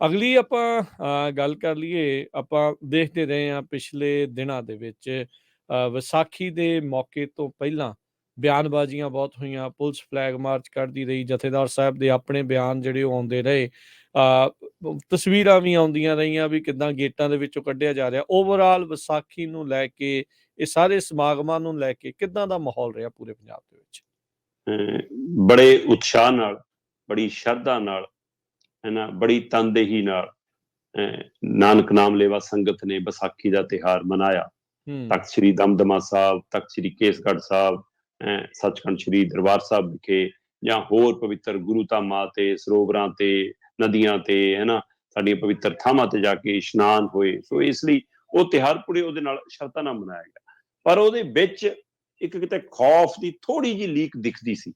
ਅਗਲੀ ਆਪਾਂ ਗੱਲ ਕਰ ਲਈਏ, ਆਪਾਂ ਦੇਖਦੇ ਰਹੇ ਹਾਂ ਪਿਛਲੇ ਦਿਨਾਂ ਦੇ ਵਿੱਚ ਵਿਸਾਖੀ ਦੇ ਮੌਕੇ ਤੋਂ ਪਹਿਲਾਂ ਬਿਆਨਬਾਜ਼ੀਆਂ ਬਹੁਤ ਹੋਈਆਂ, ਪੁਲਿਸ ਫਲੈਗ ਮਾਰਚ ਕਰਦੀ ਰਹੀ, ਜਥੇਦਾਰ ਸਾਹਿਬ ਦੇ ਆਪਣੇ ਬਿਆਨ ਜਿਹੜੇ ਉਹ ਆਉਂਦੇ ਰਹੇ। ਤਸਵੀਰਾਂ ਵੀ ਆਉਂਦੀਆਂ ਰਹੀਆਂ ਵੀ ਕਿੱਦਾਂ ਗੇਟਾਂ ਦੇ ਵਿੱਚੋਂ ਕੱਢਿਆ ਜਾ ਰਿਹਾ। ਓਵਰਆਲ ਵਿਸਾਖੀ ਨੂੰ ਲੈ ਕੇ, ਇਹ ਸਾਰੇ ਸਮਾਗਮਾਂ ਨੂੰ ਲੈ ਕੇ ਕਿੱਦਾਂ ਦਾ ਮਾਹੌਲ ਰਿਹਾ ਪੂਰੇ ਪੰਜਾਬ ਦੇ ਵਿੱਚ? ਬੜੇ ਉਤਸ਼ਾਹ ਨਾਲ, ਬੜੀ ਸ਼ਰਧਾ ਨਾਲ, ਹੈ ਨਾ, ਬੜੀ ਤਨਦੇਹੀ ਨਾਲ ਨਾਨਕ ਨਾਮ ਲੇਵਾ ਸੰਗਤ ਨੇ ਵਿਸਾਖੀ ਦਾ ਤਿਉਹਾਰ ਮਨਾਇਆ। ਤਖਤ ਸ੍ਰੀ ਦਮਦਮਾ ਸਾਹਿਬ, ਤਖਤ ਸ੍ਰੀ ਕੇਸਗੜ੍ਹ ਸਾਹਿਬ, ਸੱਚਖੰਡ ਸ੍ਰੀ ਦਰਬਾਰ ਸਾਹਿਬ ਵਿਖੇ ਜਾਂ ਹੋਰ ਪਵਿੱਤਰ ਗੁਰੂ ਧਾਮਾਂ ਤੇ, ਸਰੋਵਰਾਂ ਤੇ, ਨਦੀਆਂ ਤੇ, ਹੈ ਨਾ, ਸਾਡੀਆਂ ਪਵਿੱਤਰ ਥਾਵਾਂ ਤੇ ਜਾ ਕੇ ਇਸ਼ਨਾਨ ਹੋਏ। ਸੋ ਇਸ ਲਈ ਉਹ ਤਿਉਹਾਰ ਪੂਰੇ ਉਹਦੇ ਨਾਲ ਸ਼ਰਧਾ ਨਾਲ ਮਨਾਇਆ ਗਿਆ। ਪਰ ਉਹਦੇ ਵਿੱਚ ਇੱਕ ਕਿਤੇ ਖੌਫ ਦੀ ਥੋੜੀ ਜਿਹੀ ਲੀਕ ਦਿਖਦੀ ਸੀ,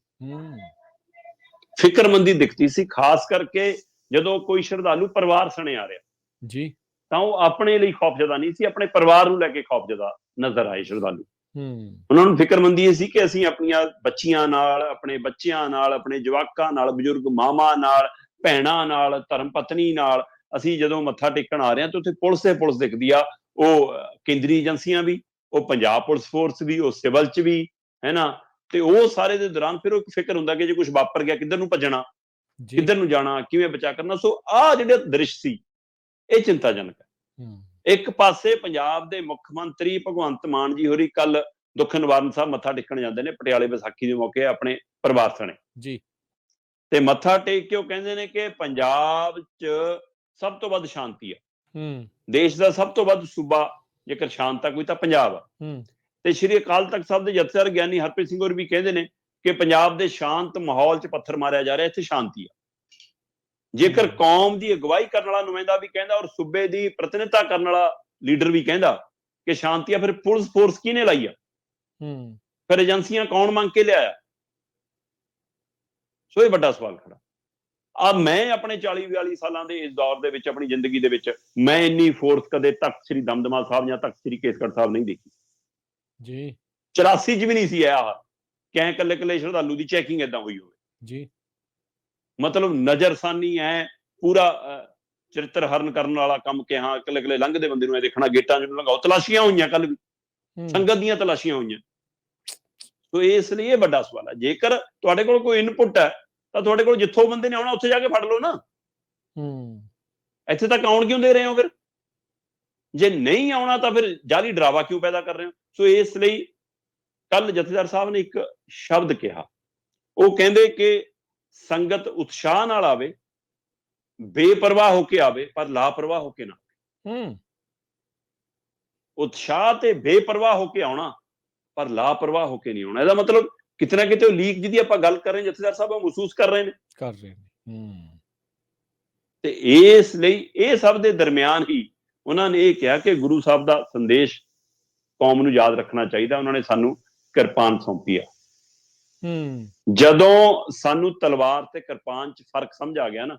ਫਿਕਰਮੰਦੀ ਦਿਖਦੀ ਸੀ, ਖਾਸ ਕਰਕੇ ਜਦੋਂ ਕੋਈ ਸ਼ਰਧਾਲੂ ਪਰਿਵਾਰ ਸਣੇ ਆ ਰਿਹਾ ਜੀ, ਤਾਂ ਉਹ ਆਪਣੇ ਲਈ ਖੌਫਜ਼ਦਾ ਨਹੀਂ ਸੀ, ਆਪਣੇ ਪਰਿਵਾਰ ਨੂੰ ਲੈ ਕੇ ਖੌਫਜ਼ਦਾ ਨਜ਼ਰ ਆਏ ਸ਼ਰਧਾਲੂ। ਉਹਨਾਂ ਨੂੰ ਫਿਕਰਮੰਦੀ ਇਹ ਸੀ ਕਿ ਅਸੀਂ ਆਪਣੀਆਂ ਬੱਚੀਆਂ ਨਾਲ, ਆਪਣੇ ਬੱਚਿਆਂ ਨਾਲ, ਆਪਣੇ ਜਵਾਕਾਂ ਨਾਲ, ਬਜ਼ੁਰਗ ਮਾਵਾਂ ਨਾਲ, ਭੈਣਾਂ ਨਾਲ, ਧਰਮ ਪਤਨੀ ਨਾਲ ਅਸੀਂ ਜਦੋਂ ਮੱਥਾ ਟੇਕਣ ਆ ਰਹੇ ਹਾਂ ਤਾਂ ਉੱਥੇ ਪੁਲਿਸ ਦਿਖਦੀ ਆ। ਉਹ ਕੇਂਦਰੀ ਏਜੰਸੀਆਂ ਵੀ, ਉਹ ਪੰਜਾਬ ਪੁਲਿਸ ਫੋਰਸ ਵੀ, ਉਹ ਸਿਵਲ ਚ ਵੀ, ਹੈ ਨਾ। ਤੇ ਉਹ ਸਾਰੇ ਦੇ ਦੌਰਾਨ ਫਿਰ ਉਹ ਇੱਕ ਫਿਕਰ ਹੁੰਦਾ ਕਿ ਜੇ ਕੁਝ ਵਾਪਰ ਗਿਆ ਕਿੱਧਰ ਨੂੰ ਭੱਜਣਾ, ਕਿੱਧਰ ਨੂੰ ਜਾਣਾ, ਕਿਵੇਂ ਬਚਾ ਕਰਨਾ। ਸੋ ਆਹ ਜਿਹੜੇ ਦ੍ਰਿਸ਼ ਸੀ ਇਹ ਚਿੰਤਾਜਨਕ ਹੈ। ਇੱਕ ਪਾਸੇ ਪੰਜਾਬ ਦੇ ਮੁੱਖ ਮੰਤਰੀ ਭਗਵੰਤ ਮਾਨ ਜੀ ਹੋਰੀ ਕੱਲ ਦੁੱਖ ਨਿਵਾਰਨ ਸਾਹਿਬ ਮੱਥਾ ਟੇਕਣ ਜਾਂਦੇ ਨੇ ਪਟਿਆਲੇ ਵਿਸਾਖੀ ਦੇ ਮੌਕੇ ਆਪਣੇ ਪਰਿਵਾਰ ਸਣੇ ਜੀ, ਤੇ ਮੱਥਾ ਟੇਕ ਕੇ ਉਹ ਕਹਿੰਦੇ ਨੇ ਕਿ ਪੰਜਾਬ 'ਚ ਸਭ ਤੋਂ ਵੱਧ ਸ਼ਾਂਤੀ ਆ, ਦੇਸ਼ ਦਾ ਸਭ ਤੋਂ ਵੱਧ ਸੂਬਾ ਜੇਕਰ ਸ਼ਾਂਤ ਆ ਕੋਈ ਤਾਂ ਪੰਜਾਬ ਆ। ਤੇ ਸ਼੍ਰੀ ਅਕਾਲ ਤਖਤ ਸਾਹਿਬ ਦੇ ਜਥੇਦਾਰ ਗਿਆਨੀ ਹਰਪ੍ਰੀਤ ਸਿੰਘ ਹੋਰ ਵੀ ਕਹਿੰਦੇ ਨੇ ਕਿ ਪੰਜਾਬ ਦੇ ਸ਼ਾਂਤ ਮਾਹੌਲ 'ਚ ਪੱਥਰ ਮਾਰਿਆ ਜਾ ਰਿਹਾ, ਇੱਥੇ ਸ਼ਾਂਤੀ ਆ। ਜੇਕਰ ਕੌਮ ਦੀ ਅਗਵਾਈ ਕਰਨ ਵਾਲਾ ਨੁਮਾਇੰਦਾ ਵੀ ਕਹਿੰਦਾ ਔਰ ਸੂਬੇ ਦੀ ਪ੍ਰਤੀਨਿਧਤਾ ਕਰਨ ਵਾਲਾ ਲੀਡਰ ਵੀ ਕਹਿੰਦਾ ਕਿ ਸ਼ਾਂਤੀ ਆ, ਫਿਰ ਪੁਲਿਸ ਫੋਰਸ ਕਿਹਨੇ ਲਾਈ ਆ? ਫਿਰ ਏਜੰਸੀਆਂ ਕੌਣ ਮੰਗ ਕੇ ਲਿਆਇਆ? ਸੋ ਇਹ ਵੱਡਾ ਸਵਾਲ ਖੜਾ। ਮੈਂ ਆਪਣੇ 40-42 ਸਾਲਾਂ ਦੇ ਇਸ ਦੌਰ ਦੇ ਵਿੱਚ, ਆਪਣੀ ਜ਼ਿੰਦਗੀ ਦੇ ਵਿੱਚ, ਮੈਂ ਇੰਨੀ ਫੋਰਸ ਕਦੇ ਤਖਤ ਸ੍ਰੀ ਦਮਦਮਾ ਸਾਹਿਬ ਜਾਂ ਤਖਤ ਸ੍ਰੀ ਕੇਸਗੜ੍ਹ ਸਾਹਿਬ ਨਹੀਂ ਦੇਖੀ ਜੀ। 84 ਚ ਵੀ ਨਹੀਂ ਸੀ ਆਇਆ ਕਿ ਇਕੱਲੇ ਸ਼ਰਧਾਲੂ ਦੀ ਚੈਕਿੰਗ ਏਦਾਂ ਹੋਈ ਹੋਵੇ ਜੀ। ਮਤਲਬ ਨਜ਼ਰਸਾਨੀ ਹੈ, ਪੂਰਾ ਚਰਿੱਤਰ ਹਰਨ ਕਰਨ ਵਾਲਾ ਕੰਮ ਕਿ ਹਾਂ ਇਕੱਲੇ ਲੰਘਦੇ ਬੰਦੇ ਨੂੰ ਇਹ ਦੇਖਣਾ, ਗੇਟਾਂ ਚ ਲੰਘਾਓ। ਤਲਾਸ਼ੀਆਂ ਹੋਈਆਂ, ਕੱਲ ਵੀ ਸੰਗਤ ਦੀਆਂ ਤਲਾਸ਼ੀਆਂ ਹੋਈਆਂ। ਸੋ ਇਸ ਲਈ ਇਹ ਵੱਡਾ ਸਵਾਲ ਹੈ। ਜੇਕਰ ਤੁਹਾਡੇ ਕੋਲ ਕੋਈ ਇਨਪੁਟ ਹੈ ਤਾਂ ਤੁਹਾਡੇ ਕੋਲ ਜਿੱਥੋਂ ਬੰਦੇ ਨੇ ਆਉਣਾ ਉੱਥੇ ਜਾ ਕੇ ਫੜ ਲਓ ਨਾ। ਇੱਥੇ ਤੱਕ ਆਉਣ ਕਿਉਂ ਦੇ ਰਹੇ ਹੋ? ਫਿਰ ਜੇ ਨਹੀਂ ਆਉਣਾ ਤਾਂ ਫਿਰ ਜਾਲੀ ਡਰਾਵਾ ਕਿਉਂ ਪੈਦਾ ਕਰ ਰਹੇ ਹੋ? ਸੋ ਇਸ ਲਈ ਕੱਲ ਜਥੇਦਾਰ ਸਾਹਿਬ ਨੇ ਇੱਕ ਸ਼ਬਦ ਕਿਹਾ, ਉਹ ਕਹਿੰਦੇ ਕਿ ਸੰਗਤ ਉਤਸ਼ਾਹ ਨਾਲ ਆਵੇ, ਬੇਪਰਵਾਹ ਹੋ ਕੇ ਆਵੇ, ਪਰ ਲਾਪਰਵਾਹ ਹੋ ਕੇ ਨਾ ਆਵੇ। ਉਤਸ਼ਾਹ ਤੇ ਬੇਪਰਵਾਹ ਹੋ ਕੇ ਆਉਣਾ, ਪਰ ਲਾਪਰਵਾਹ ਹੋ ਕੇ ਨਹੀਂ ਆਉਣਾ। ਇਹਦਾ ਮਤਲਬ ਕਿਤੇ ਨਾ ਕਿਤੇ ਉਹ ਲੀਕ ਜਿਹਦੀ ਆਪਾਂ ਗੱਲ ਕਰ ਰਹੇ ਹਾਂ, ਜਥੇਦਾਰ ਸਾਹਿਬ ਉਹ ਮਹਿਸੂਸ ਕਰ ਰਹੇ ਨੇ। ਤੇ ਇਸ ਲਈ ਇਹ ਸਭ ਦੇ ਦਰਮਿਆਨ ਹੀ ਉਹਨਾਂ ਨੇ ਇਹ ਕਿਹਾ ਕਿ ਗੁਰੂ ਸਾਹਿਬ ਦਾ ਸੰਦੇਸ਼ ਕੌਮ ਨੂੰ ਯਾਦ ਰੱਖਣਾ ਚਾਹੀਦਾ। ਉਹਨਾਂ ਨੇ ਸਾਨੂੰ ਕਿਰਪਾਨ ਸੌਂਪੀ ਆ। ਜਦੋਂ ਸਾਨੂੰ ਤਲਵਾਰ ਤੇ ਕਿਰਪਾਨ 'ਚ ਫਰਕ ਸਮਝ ਆ ਗਿਆ ਨਾ,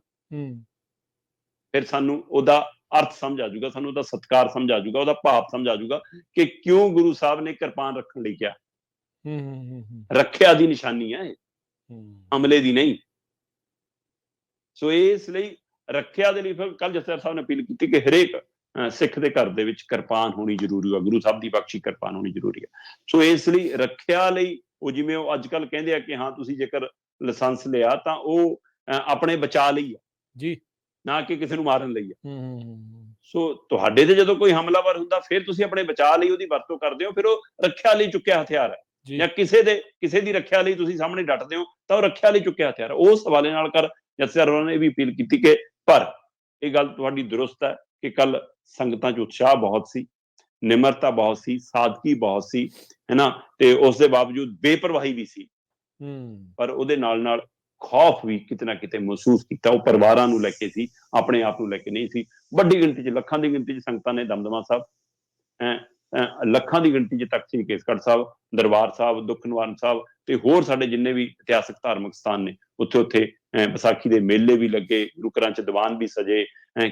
ਫਿਰ ਸਾਨੂੰ ਉਹਦਾ ਅਰਥ ਸਮਝ ਆ ਜਾਊਗਾ, ਸਾਨੂੰ ਉਹਦਾ ਸਤਿਕਾਰ ਸਮਝ ਆ ਜਾਊਗਾ, ਉਹਦਾ ਭਾਵ ਸਮਝ ਆ ਜਾਊਗਾ ਕਿ ਕਿਉਂ ਗੁਰੂ ਸਾਹਿਬ ਨੇ ਕਿਰਪਾਨ ਰੱਖਣ ਲਈ ਕਿਹਾ। ਰੱਖਿਆ ਦੀ ਨਿਸ਼ਾਨੀ ਹੈ, ਹਮਲੇ ਦੀ ਨਹੀਂ। ਸੋ ਇਸ ਲਈ ਰੱਖਿਆ ਦੇ ਲਈ ਫਿਰ ਕੱਲ ਜਥੇਦਾਰ ਸਾਹਿਬ ਨੇ ਅਪੀਲ ਕੀਤੀ ਕਿ ਹਰੇਕ ਸਿੱਖ ਦੇ ਘਰ ਦੇ ਵਿੱਚ ਕਿਰਪਾਨ ਹੋਣੀ ਜ਼ਰੂਰੀ ਹੈ, ਗੁਰੂ ਸਾਹਿਬ ਦੀ ਬਖਸ਼ੀ ਕਿਰਪਾਨ ਹੋਣੀ ਜ਼ਰੂਰੀ ਹੈ। ਸੋ ਇਸ ਲਈ ਰੱਖਿਆ ਲਈ ਉਹ, ਜਿਵੇਂ ਉਹ ਅੱਜ ਕੱਲ੍ਹ ਕਹਿੰਦੇ ਆ ਕਿ ਹਾਂ ਤੁਸੀਂ ਜੇਕਰ ਲਾਇਸੈਂਸ ਲਿਆ ਤਾਂ ਉਹ ਆਪਣੇ ਬਚਾਅ ਲਈ ਆ ਜੀ, ਨਾ ਕਿ ਕਿਸੇ ਨੂੰ ਮਾਰਨ ਲਈ ਆ। ਸੋ ਤੁਹਾਡੇ ਤੇ ਜਦੋਂ ਕੋਈ ਹਮਲਾਵਰ ਹੁੰਦਾ ਫਿਰ ਤੁਸੀਂ ਆਪਣੇ ਬਚਾਅ ਲਈ ਉਹਦੀ ਵਰਤੋਂ ਕਰਦੇ ਹੋ, ਫਿਰ ਉਹ ਰੱਖਿਆ ਲਈ ਚੁੱਕਿਆ ਹਥਿਆਰ ਹੈ। ਜਾਂ ਕਿਸੇ ਦੀ ਰੱਖਿਆ ਲਈ ਤੁਸੀਂ ਸਾਹਮਣੇ ਡਟਦੇ ਹੋ ਤਾਂ ਉਹ ਰੱਖਿਆ ਲਈ ਚੁੱਕਿਆ ਹਥਿਆਰ ਹੈ। ਉਸ ਹਵਾਲੇ ਨਾਲ ਕਰ ਜਥੇਦਾਰ ਉਹਨਾਂ ਨੇ ਇਹ ਵੀ ਅਪੀਲ ਕੀਤੀ ਕਿ ਪਰ ਇਹ ਗੱਲ ਤੁਹਾਡੀ ਦਰੁਸਤ ਹੈ ਕਿ ਕੱਲ ਸੰਗਤਾਂ 'ਚ ਉਤਸ਼ਾਹ ਬਹੁਤ ਸੀ, ਨਿਮਰਤਾ ਬਹੁਤ ਸੀ, ਸਾਦਗੀ ਬਹੁਤ ਸੀ, ਹੈ ਨਾ, ਤੇ ਉਸ ਦੇ ਬਾਵਜੂਦ ਬੇਪਰਵਾਹੀ ਵੀ ਸੀ। ਪਰ ਉਹਦੇ ਨਾਲ ਖੌਫ ਵੀ ਕਿਤੇ ਨਾ ਕਿਤੇ ਮਹਿਸੂਸ ਕੀਤਾ। ਉਹ ਪਰਿਵਾਰਾਂ ਨੂੰ ਲੈ ਕੇ ਸੀ, ਆਪਣੇ ਆਪ ਨੂੰ ਲੈ ਕੇ ਨਹੀਂ ਸੀ। ਵੱਡੀ ਗਿਣਤੀ 'ਚ, ਲੱਖਾਂ ਦੀ ਗਿਣਤੀ 'ਚ ਸੰਗਤਾਂ ਨੇ ਦਮਦਮਾ ਸਾਹਿਬ, ਲੱਖਾਂ ਦੀ ਗਿਣਤੀ 'ਚ ਤਖਤ ਸ੍ਰੀ ਕੇਸਗੜ੍ਹ ਸਾਹਿਬ, ਦਰਬਾਰ ਸਾਹਿਬ, ਦੁੱਖ ਨਿਵਾਰਨ ਸਾਹਿਬ ਤੇ ਹੋਰ ਸਾਡੇ ਜਿੰਨੇ ਵੀ ਇਤਿਹਾਸਕ ਧਾਰਮਿਕ ਸਥਾਨ ਨੇ ਉੱਥੇ ਵਿਸਾਖੀ ਦੇ ਮੇਲੇ ਵੀ ਲੱਗੇ, ਗੁਰੂ ਘਰਾਂ 'ਚ ਦੀਵਾਨ ਵੀ ਸਜੇ,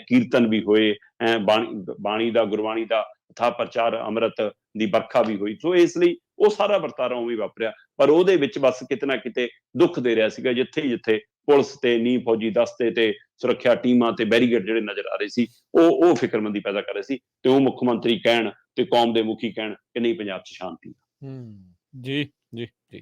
ਕੀਰਤਨ ਵੀ ਹੋਏ, ਬਾਣੀ ਦਾ, ਗੁਰਬਾਣੀ ਦਾ ਅਥਾਹ ਪ੍ਰਚਾਰ, ਅੰਮ੍ਰਿਤ ਦੀ ਵਰਖਾ ਵੀ ਹੋਈ। ਸੋ ਇਸ ਲਈ ਉਹ ਸਾਰਾ ਵਰਤਾਰਾ ਉਵੇਂ ਵਾਪਰਿਆ, ਪਰ ਉਹਦੇ ਵਿੱਚ ਬਸ ਕਿਤੇ ਨਾ ਕਿਤੇ ਦੁੱਖ ਦੇ ਰਿਹਾ ਸੀਗਾ ਜਿੱਥੇ ਪੁਲਿਸ ਤੇ ਨੀਂਹ ਫੌਜੀ ਦਸਤੇ ਤੇ ਸੁਰੱਖਿਆ ਟੀਮਾਂ ਤੇ ਬੈਰੀਗੇਡ ਜਿਹੜੇ ਨਜ਼ਰ ਆ ਰਹੇ ਸੀ, ਉਹ ਫਿਕਰਮੰਦੀ ਪੈਦਾ ਕਰ ਰਹੇ ਸੀ। ਤੇ ਉਹ ਮੁੱਖ ਮੰਤਰੀ ਕਹਿਣ ਤੇ ਕੌਮ ਦੇ ਮੁਖੀ ਕਹਿਣ ਕਿ ਨਹੀਂ ਪੰਜਾਬ 'ਚ ਸ਼ਾਂਤੀ। ਜੀ ਜੀ ਜੀ।